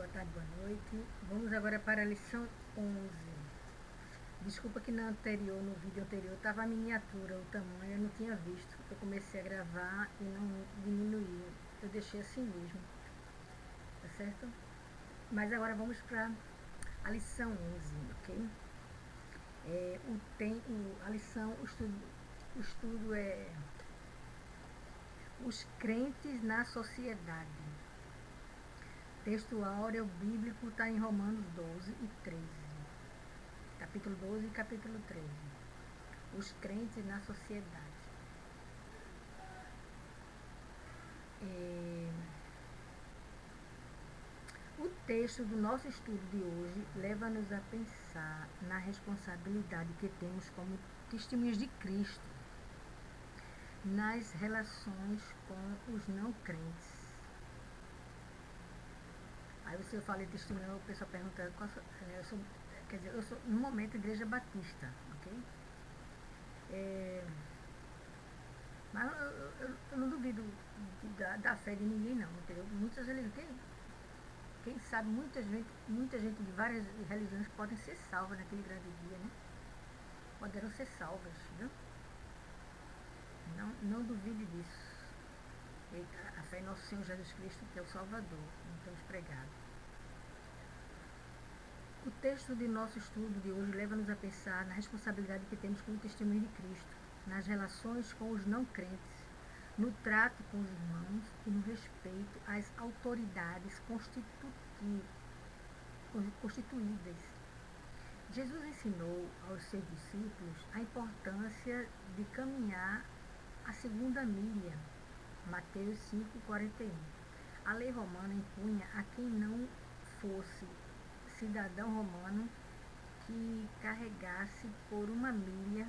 boa tarde, boa noite. Vamos agora para a lição 11. Desculpa que no vídeo anterior, estava a miniatura, o tamanho, eu não tinha visto. Eu comecei a gravar e não diminuí. Eu deixei assim mesmo, tá certo? Mas agora vamos para a lição 11, ok? A lição, o estudo é os crentes na sociedade. Texto áureo bíblico está em Romanos 12 e 13. Capítulo 12 e capítulo 13. Os crentes na sociedade. O texto do nosso estudo de hoje leva-nos a pensar na responsabilidade que temos como testemunhas de Cristo nas relações com os não crentes. Aí você fala em testemunho, o pessoal pergunta, eu sou no momento Igreja Batista, ok? Mas eu não duvido da fé de ninguém não, entendeu? Muitas religiões, quem sabe muita gente de várias religiões podem ser salvas naquele grande dia, né? Poderão ser salvas, viu? Não duvide disso. A fé em nosso Senhor Jesus Cristo, que é o Salvador, como temos pregado. O texto de nosso estudo de hoje leva-nos a pensar na responsabilidade que temos como testemunho de Cristo, nas relações com os não crentes, no trato com os irmãos e no respeito às autoridades constituídas. Jesus ensinou aos seus discípulos a importância de caminhar a segunda milha, Mateus 5,41. A lei romana impunha a quem não fosse cidadão romano que carregasse por uma milha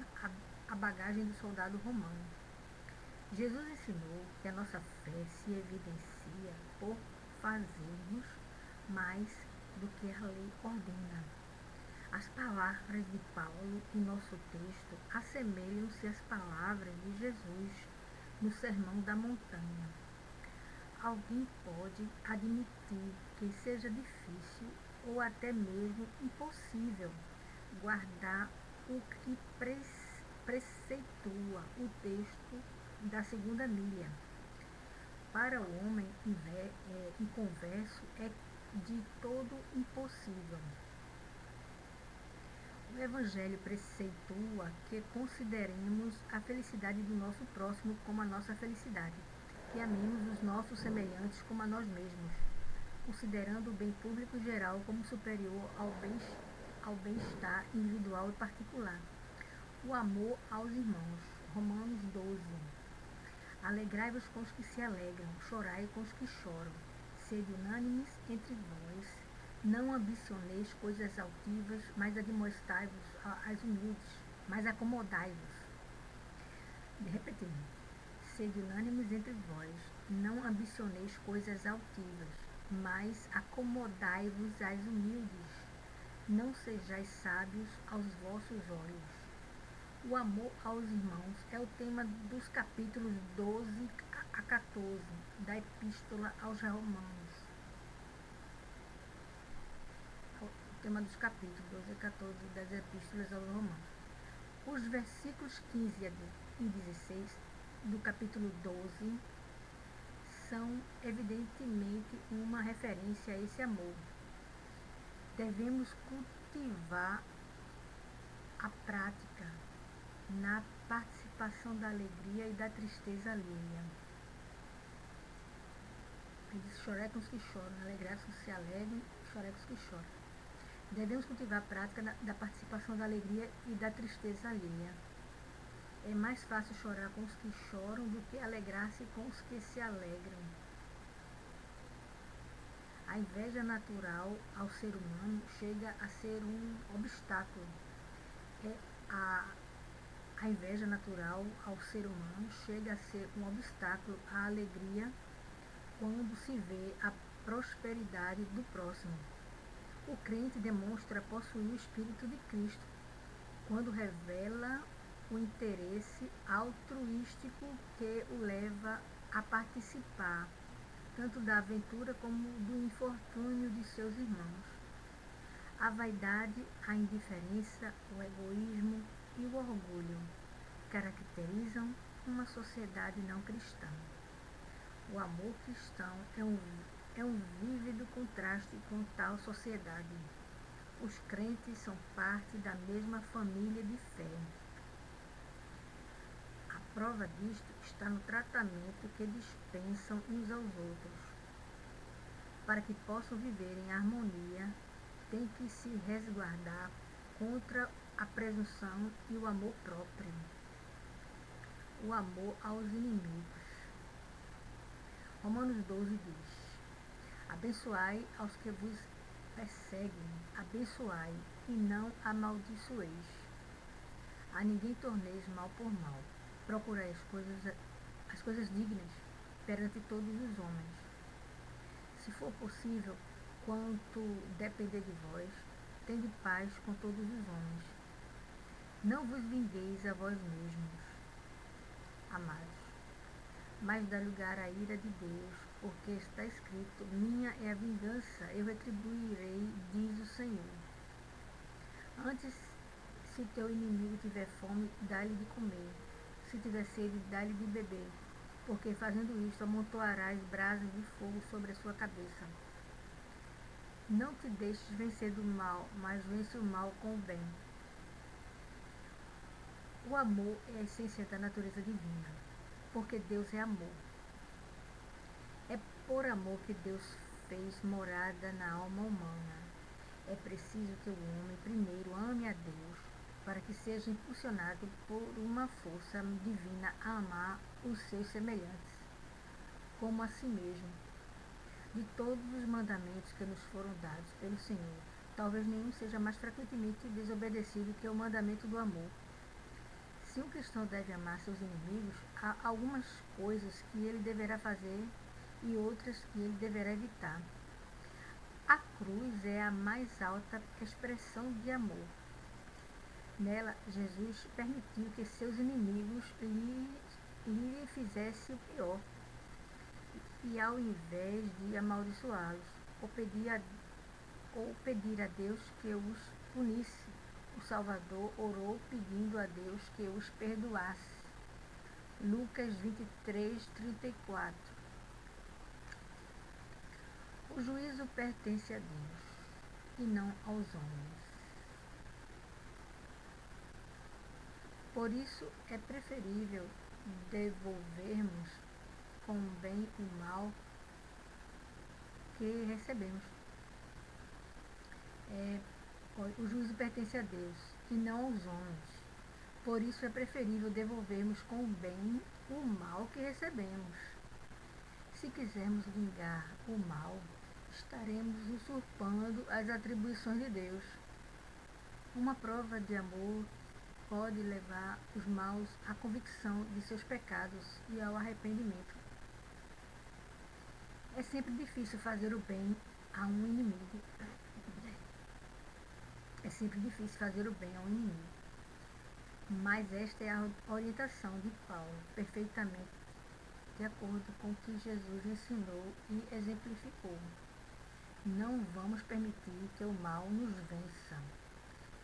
a bagagem do soldado romano. Jesus ensinou que a nossa fé se evidencia por fazermos mais do que a lei ordena. As palavras de Paulo em nosso texto assemelham-se às palavras de Jesus no Sermão da Montanha. Alguém pode admitir que seja difícil ou até mesmo impossível guardar o que preceitua o texto da segunda milha. Para o homem inconverso é de todo impossível. O Evangelho preceitua que consideremos a felicidade do nosso próximo como a nossa felicidade, que amemos os nossos semelhantes como a nós mesmos, considerando o bem público geral como superior ao bem-estar individual e particular. O amor aos irmãos. Romanos 12. Alegrai-vos com os que se alegram, chorai com os que choram. Sede unânimes entre vós, não ambicioneis coisas altivas, mas admoestai-vos às humildes, mas acomodai-vos. Repetindo. Sede unânimes entre vós, não ambicioneis coisas altivas, mas acomodai-vos às humildes. Não sejais sábios aos vossos olhos. O amor aos irmãos é o tema dos capítulos 12 a 14 da Epístola aos Romanos. O tema dos capítulos 12 a 14 das Epístolas aos Romanos. Os versículos 15 e 16 do capítulo 12 são evidentemente uma referência a esse amor. Devemos cultivar a prática na participação da alegria e da tristeza alheia. Ele diz: chorai com os que choram, alegrai-vos com os que se alegram, chorai com os que choram. Devemos cultivar a prática da participação da alegria e da tristeza alheia. É mais fácil chorar com os que choram do que alegrar-se com os que se alegram. A inveja natural ao ser humano chega a ser um obstáculo. A inveja natural ao ser humano chega a ser um obstáculo à alegria quando se vê a prosperidade do próximo. O crente demonstra possuir o Espírito de Cristo quando revela o interesse altruístico que o leva a participar tanto da aventura como do infortúnio de seus irmãos. A vaidade, a indiferença, o egoísmo e o orgulho caracterizam uma sociedade não cristã. O amor cristão é um vívido contraste com tal sociedade. Os crentes são parte da mesma família de fé. A prova disto está no tratamento que dispensam uns aos outros. Para que possam viver em harmonia, tem que se resguardar contra a presunção e o amor próprio. O amor aos inimigos. Romanos 12 diz: abençoai aos que vos perseguem, abençoai e não amaldiçoeis. A ninguém torneis mal por mal. Procurai as coisas dignas perante todos os homens. Se for possível, quanto depender de vós, tende paz com todos os homens. Não vos vingueis a vós mesmos, amados, mas dá lugar à ira de Deus, porque está escrito: minha é a vingança, eu retribuirei, diz o Senhor. Antes, se teu inimigo tiver fome, dá-lhe de comer. Se tiver sede, dá-lhe de beber, porque fazendo isto amontoarás brasas de fogo sobre a sua cabeça. Não te deixes vencer do mal, mas vence o mal com o bem. O amor é a essência da natureza divina, porque Deus é amor. É por amor que Deus fez morada na alma humana. É preciso que o homem primeiro ame a Deus, para que seja impulsionado por uma força divina a amar os seus semelhantes, como a si mesmo. De todos os mandamentos que nos foram dados pelo Senhor, talvez nenhum seja mais frequentemente desobedecido que o mandamento do amor. Se um cristão deve amar seus inimigos, há algumas coisas que ele deverá fazer e outras que ele deverá evitar. A cruz é a mais alta expressão de amor. Nela, Jesus permitiu que seus inimigos lhe fizessem o pior. E ao invés de amaldiçoá-los ou pedir a Deus que os punisse, o Salvador orou pedindo a Deus que os perdoasse. Lucas 23, 34. O juízo pertence a Deus e não aos homens. Por isso é preferível devolvermos com bem o mal que recebemos. O juízo pertence a Deus e não aos homens. Por isso é preferível devolvermos com bem o mal que recebemos. Se quisermos vingar o mal, estaremos usurpando as atribuições de Deus. Uma prova de amor pode levar os maus à convicção de seus pecados e ao arrependimento. É sempre difícil fazer o bem a um inimigo. É sempre difícil fazer o bem a um inimigo. Mas esta é a orientação de Paulo, perfeitamente de acordo com o que Jesus ensinou e exemplificou. Não vamos permitir que o mal nos vença.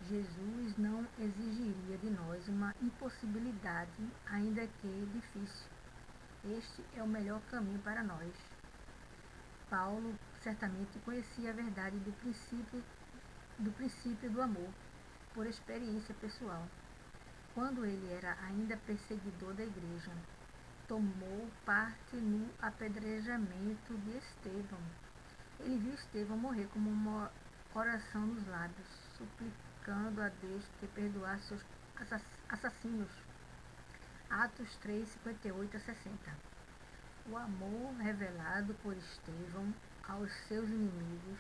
Jesus não exigiria de nós uma impossibilidade, ainda que difícil. Este é o melhor caminho para nós. Paulo certamente conhecia a verdade do princípio do amor, por experiência pessoal. Quando ele era ainda perseguidor da igreja, tomou parte no apedrejamento de Estevão. Ele viu Estevão morrer com uma oração nos lábios, suplicando a Deus que perdoasse seus assassinos. Atos 3, 58 a 60. O amor revelado por Estevão aos seus inimigos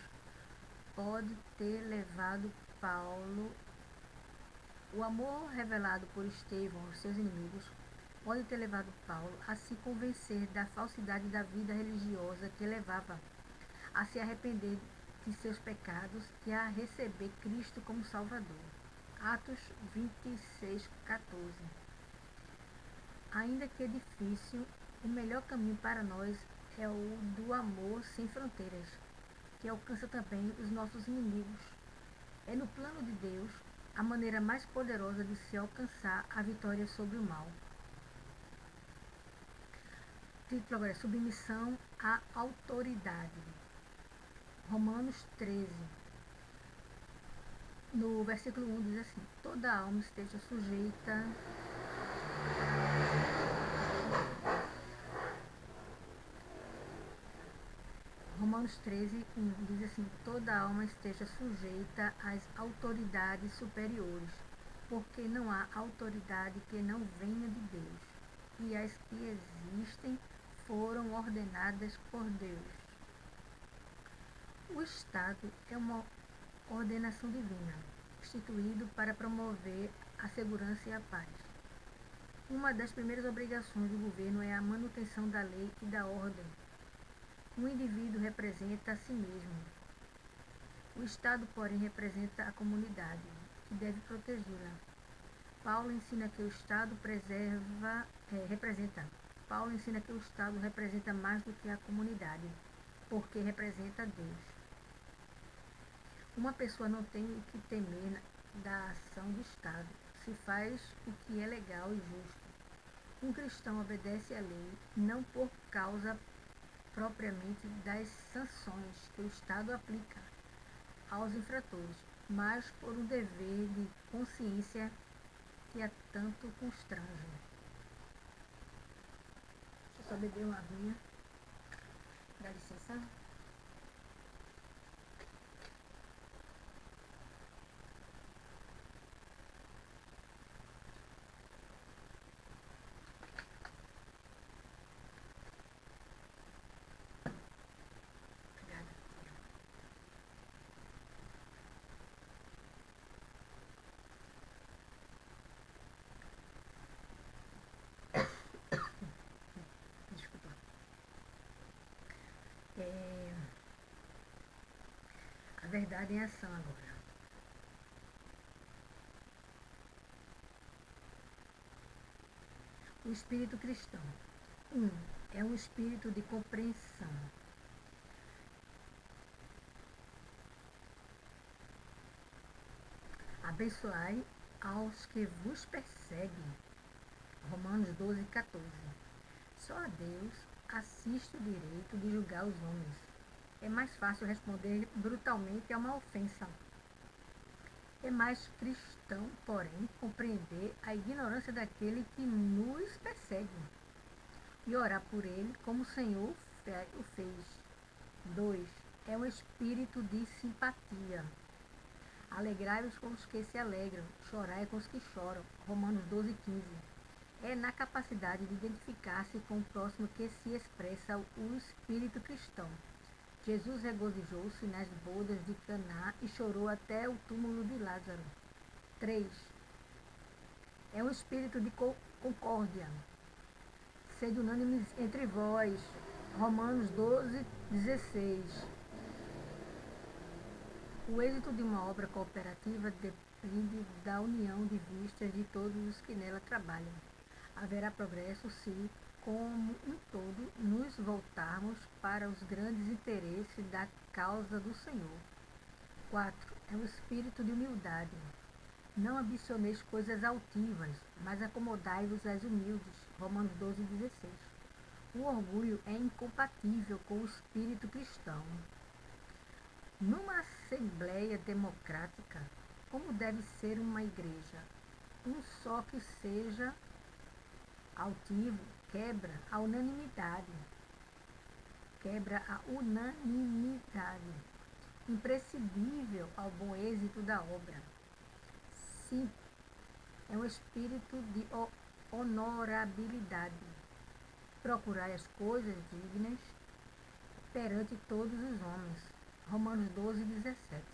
pode ter levado Paulo. O amor revelado por Estevão aos seus inimigos pode ter levado Paulo a se convencer da falsidade da vida religiosa que levava, a se arrepender de seus pecados e a receber Cristo como Salvador. Atos 26, 14. Ainda que difícil, o melhor caminho para nós é o do amor sem fronteiras, que alcança também os nossos inimigos. É no plano de Deus a maneira mais poderosa de se alcançar a vitória sobre o mal. Título agora é Submissão à Autoridade. Romanos 13, no versículo 1 diz assim: toda alma esteja sujeita Romanos 13, 1 diz assim: toda alma esteja sujeita às autoridades superiores, porque não há autoridade que não venha de Deus, e as que existem foram ordenadas por Deus. O Estado é uma ordenação divina, instituído para promover a segurança e a paz. Uma das primeiras obrigações do governo é a manutenção da lei e da ordem. O indivíduo representa a si mesmo. O Estado, porém, representa a comunidade, que deve protegê-la. Paulo ensina que o Estado representa mais do que a comunidade, porque representa Deus. Uma pessoa não tem o que temer da ação do Estado, se faz o que é legal e justo. Um cristão obedece à lei não por causa propriamente das sanções que o Estado aplica aos infratores, mas por um dever de consciência que a tanto constrange. Deixa eu só beber uma aguinha. Dá licença? Obrigada. Desculpa. A verdade em ação agora. O espírito cristão. 1. É um espírito de compreensão. Abençoai aos que vos perseguem. Romanos 12, 14. Só a Deus assiste o direito de julgar os homens. É mais fácil responder brutalmente a uma ofensa. É mais cristão, porém, compreender a ignorância daquele que nos persegue e orar por ele como o Senhor o fez. 2. É um espírito de simpatia. Alegrai-vos com os que se alegram, chorai com os que choram. Romanos 12, 15. É na capacidade de identificar-se com o próximo que se expressa o espírito cristão. Jesus regozijou-se nas bodas de Caná e chorou até o túmulo de Lázaro. 3. É um espírito de concórdia. Sede unânimes entre vós. Romanos 12, 16. O êxito de uma obra cooperativa depende da união de vistas de todos os que nela trabalham. Haverá progresso se, como um todo, nos voltarmos para os grandes interesses da causa do Senhor. 4. É o espírito de humildade. Não ambicioneis coisas altivas, mas acomodai-vos às humildes. Romanos 12, 16. O orgulho é incompatível com o espírito cristão. Numa assembleia democrática, como deve ser uma igreja? Um só que seja altivo quebra a unanimidade. Imprescindível ao bom êxito da obra. 5. É um espírito de honorabilidade. Procurai as coisas dignas perante todos os homens. Romanos 12, 17.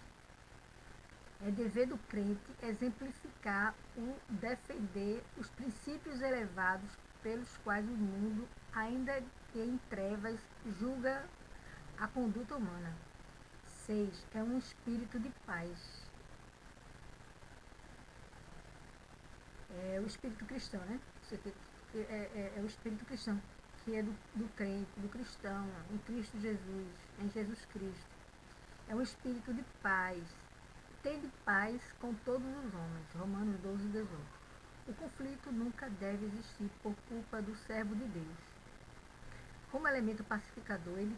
É dever do crente exemplificar o defender os princípios elevados pelos quais o mundo, ainda que em trevas, julga a conduta humana. 6. É um espírito de paz. É o espírito cristão, né? É o espírito cristão. que é do crente, do cristão, em Cristo Jesus, em Jesus Cristo. É um espírito de paz. Tende paz com todos os homens. Romanos 12:18. O conflito nunca deve existir por culpa do servo de Deus. Como elemento pacificador, ele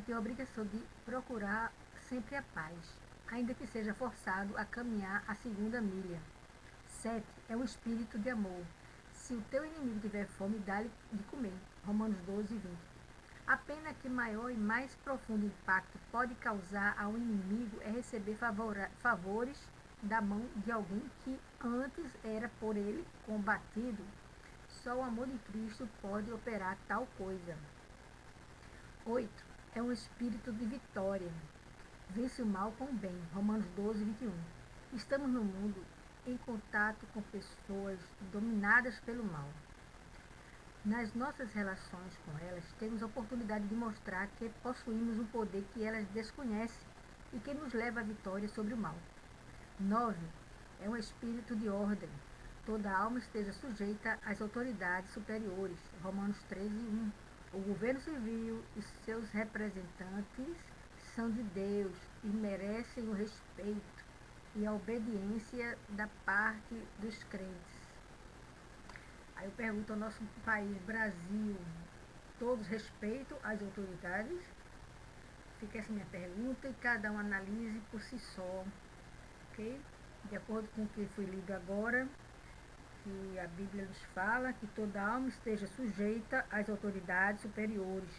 tem a obrigação de procurar sempre a paz, ainda que seja forçado a caminhar a segunda milha. 7. É um espírito de amor. Se o teu inimigo tiver fome, dá-lhe de comer. Romanos 12:20. A pena que maior e mais profundo impacto pode causar ao inimigo é receber favores da mão de alguém que antes era por ele combatido. Só o amor de Cristo pode operar tal coisa. 8. É um espírito de vitória. Vence o mal com o bem. Romanos 12:21. Estamos no mundo em contato com pessoas dominadas pelo mal. Nas nossas relações com elas, temos a oportunidade de mostrar que possuímos um poder que elas desconhecem e que nos leva à vitória sobre o mal. 9. É um espírito de ordem. Toda alma esteja sujeita às autoridades superiores. Romanos 13:1. O governo civil e seus representantes são de Deus e merecem o respeito e a obediência da parte dos crentes. Aí eu pergunto ao nosso país, Brasil, todos respeitam as autoridades? Fica essa minha pergunta e cada um analise por si só, ok? De acordo com o que foi lido agora, que a Bíblia nos fala que toda alma esteja sujeita às autoridades superiores,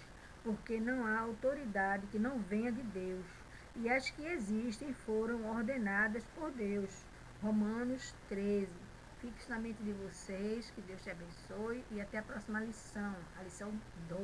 porque não há autoridade que não venha de Deus, e as que existem foram ordenadas por Deus. Romanos 13. Fique isso na mente de vocês, que Deus te abençoe e até a próxima lição, a lição 12.